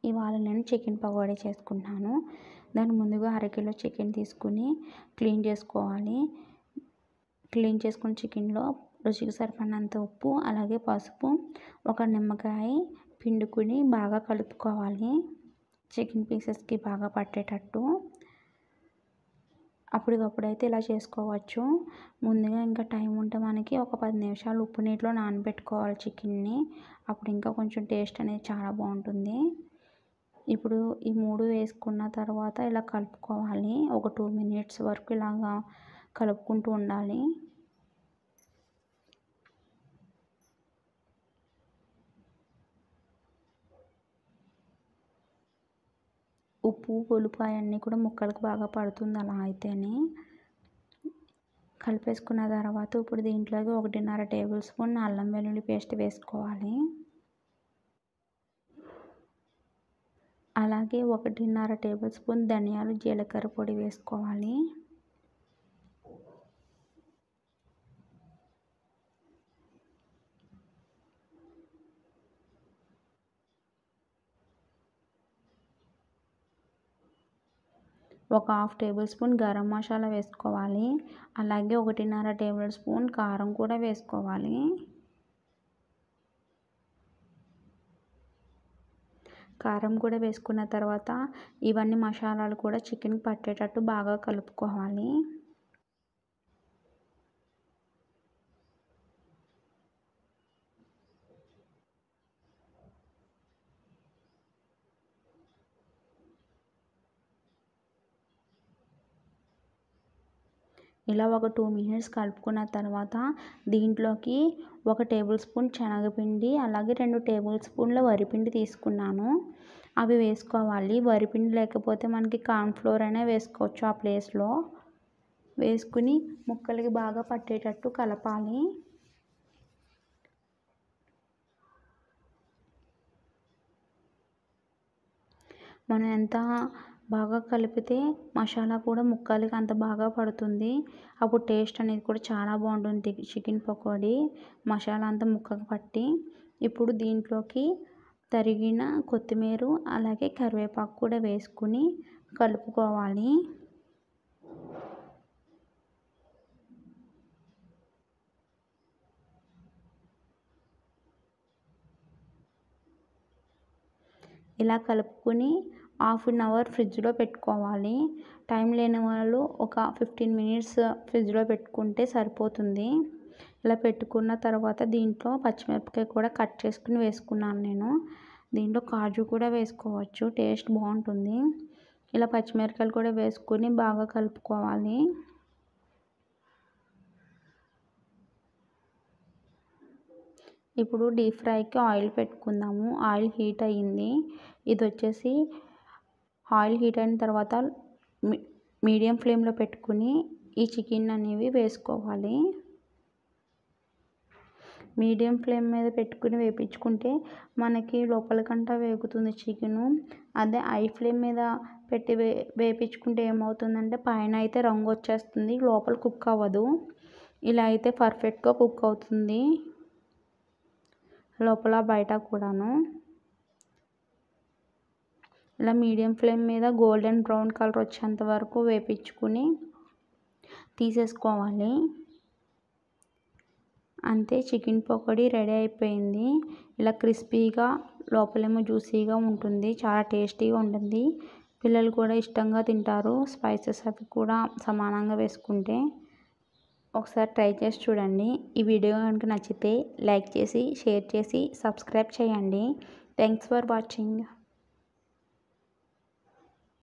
ఇవాళ నేను చికెన్ పకోడీ చేసుకుంటున్నాను. దానికి ముందుగా అరకిలో చికెన్ తీసుకుని క్లీన్ చేసుకోవాలి. క్లీన్ చేసుకున్న చికెన్లో రుచికి సరిపడినంత ఉప్పు, అలాగే పసుపు, ఒక నిమ్మకాయ పిండుకుని బాగా కలుపుకోవాలి. చికెన్ పీసెస్కి బాగా పట్టేటట్టు. అప్పటికప్పుడైతే ఇలా చేసుకోవచ్చు. ముందుగా ఇంకా టైం ఉంటే మనకి ఒక 10 నిమిషాలు ఉప్పు నీటిలో నానబెట్టుకోవాలి చికెన్ని. అప్పుడు ఇంకా కొంచెం టేస్ట్ అనేది చాలా బాగుంటుంది. ఇప్పుడు ఈ 3 వేసుకున్న తర్వాత ఇలా కలుపుకోవాలి. ఒక 2 మినిట్స్ వరకు ఇలాగా కలుపుకుంటూ ఉండాలి. ఉప్పు, పులుపు అవన్నీ కూడా ముక్కలకు బాగా పడుతుంది అలా అయితేనే. కలిపేసుకున్న తర్వాత ఇప్పుడు దీంట్లోకి 1.5 టేబుల్ స్పూన్ అల్లం వెల్లుల్లి పేస్ట్ వేసుకోవాలి. అలాగే 1.5 టేబుల్ స్పూన్ ధనియాలు, జీలకర్ర పొడి వేసుకోవాలి. ఒక 1/2 టేబుల్ స్పూన్ గరం మసాలా వేసుకోవాలి. అలాగే 1.5 టేబుల్ స్పూన్ కారం కూడా వేసుకోవాలి. కారం కూడా వేసుకున్న తర్వాత ఇవన్నీ మసాలాలు కూడా చికెన్కి పట్టేటట్టు బాగా కలుపుకోవాలి. ఇలా ఒక 2 మినిట్స్ కలుపుకున్న తర్వాత దీంట్లోకి 1 టేబుల్ స్పూన్ శనగపిండి, అలాగే 2 టేబుల్ స్పూన్ల వరిపిండి తీసుకున్నాను. అవి వేసుకోవాలి. వరిపిండి లేకపోతే మనకి కార్న్‌ఫ్లోర్ అయినా వేసుకోవచ్చు ఆ ప్లేస్లో. వేసుకుని ముక్కలకి బాగా పట్టేటట్టు కలపాలి. మనం ఎంత బాగా కలిపితే మసాలా కూడా ముక్కలకి అంత బాగా పడుతుంది. అప్పుడు టేస్ట్ అనేది కూడా చాలా బాగుంటుంది చికెన్ పకోడీ. మసాలా అంతా ముక్కకు పట్టి. ఇప్పుడు దీంట్లోకి తరిగిన కొత్తిమీర, అలాగే కరివేపాకు కూడా వేసుకుని కలుపుకోవాలి. ఇలా కలుపుకొని 1/2 అవర్ ఫ్రిడ్జ్లో పెట్టుకోవాలి. టైం లేని వాళ్ళు ఒక 15 మినిట్స్ ఫ్రిడ్జ్లో పెట్టుకుంటే సరిపోతుంది. ఇలా పెట్టుకున్న తర్వాత దీంట్లో పచ్చిమిరపకాయ కూడా కట్ చేసుకుని వేసుకున్నాను నేను. దీంట్లో కాజు కూడా వేసుకోవచ్చు, టేస్ట్ బాగుంటుంది. ఇలా పచ్చిమిరపకాయలు కూడా వేసుకుని బాగా కలుపుకోవాలి. ఇప్పుడు డీప్ ఫ్రైకి ఆయిల్ పెట్టుకుందాము. ఆయిల్ హీట్ అయ్యింది. ఇది వచ్చేసి ఆయిల్ హీట్ అయిన తర్వాత మీడియం ఫ్లేమ్లో పెట్టుకుని ఈ చికెన్ అనేవి వేసుకోవాలి. మీడియం ఫ్లేమ్ మీద పెట్టుకుని వేయించుకుంటే మనకి లోపలికంటా వేగుతుంది చికెను. అదే హై ఫ్లేమ్ మీద పెట్టి వేయించుకుంటే ఏమవుతుందంటే పైన అయితే రంగు వచ్చేస్తుంది, లోపల కుక్ అవ్వదు. ఇలా అయితే పర్ఫెక్ట్గా కుక్ అవుతుంది లోపల బయట కూడాను. ఇలా మీడియం ఫ్లేమ్ మీద గోల్డెన్ బ్రౌన్ కలర్ వచ్చేంత వరకు వేయించుకుని తీసేసుకోవాలి. అంతే, చికెన్ పకోడీ రెడీ అయిపోయింది. ఇలా క్రిస్పీగా లోపలేమో జ్యూసీగా ఉంటుంది, చాలా టేస్టీగా ఉంటుంది. పిల్లలు కూడా ఇష్టంగా తింటారు, స్పైసెస్ అవి కూడా సమానంగా వేసుకుంటే. ఒకసారి ట్రై చేసి చూడండి. ఈ వీడియో కనుక నచ్చితే లైక్ చేసి, షేర్ చేసి, సబ్స్క్రైబ్ చేయండి. Thanks for watching.